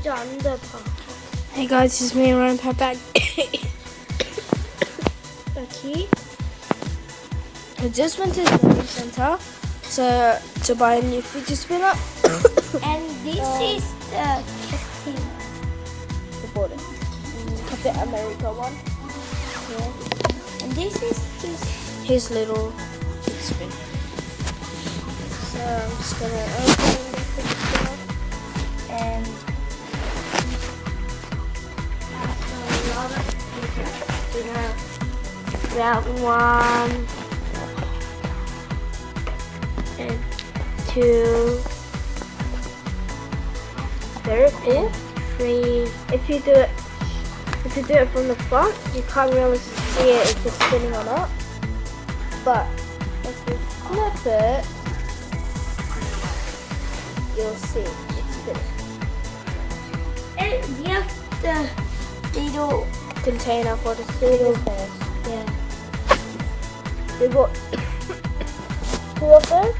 이제 안 돼, 봐. Hey guys, it's me, Ryan back. The key. I just went to the learning center to buy a new fidget spinner. And this is the thing. I bought it. Captain America one. Yeah. And this is just His little fidget spinner. So I'm just gonna open the fidget spinner. and Round 1 and 2. There it is. 3. If you do it from the front, you can't really see it if it's spinning or not. But if you flip it, you'll see it's spinning. and we have the little Container for the little spares. yeah. We bought 2 of them.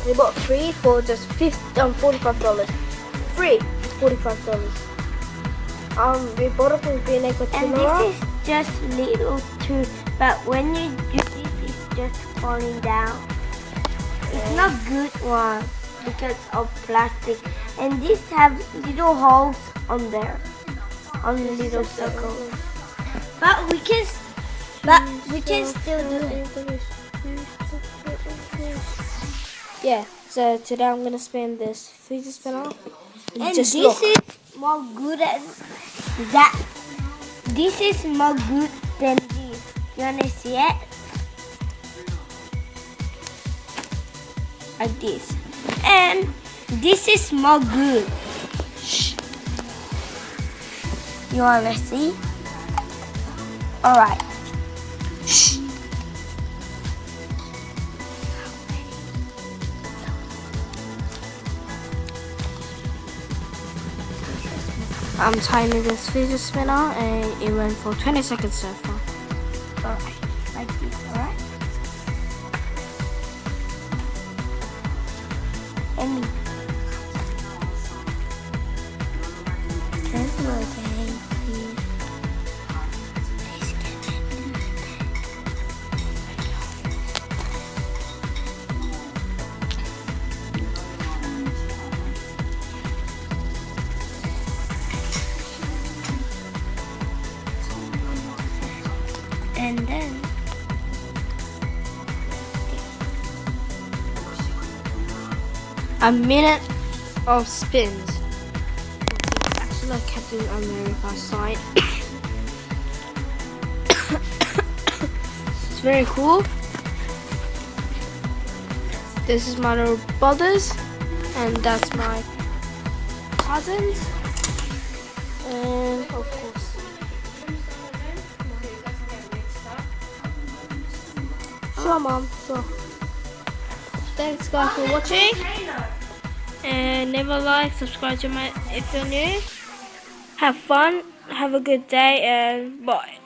We bought 3 for just $45. Free, $45. We bought it from Green Acre And tomorrow. this is just little too, but when you do this, it's just falling down. It's not good one because of plastic. And this have little holes on there, on the little circle. But we can still do it. Yeah. So today I'm gonna spin this fidget spinner. And just this look. is more good than that. This is more good than this. You wanna see it? Like this. And this is more good. Shh. You wanna see? Alright. Shh. I'm timing this fidget spinner and it went for 20 seconds so far. Alright. Like this, alright? And there's no thing. And then A minute of spins. It's actually like Captain America side. It's very cool. This is my little brothers, and that's my cousins, and of course. Sure, Mom. Sure. Thanks, guys, for watching. And never like, subscribe to my if you're new. Have fun. Have a good day, and bye.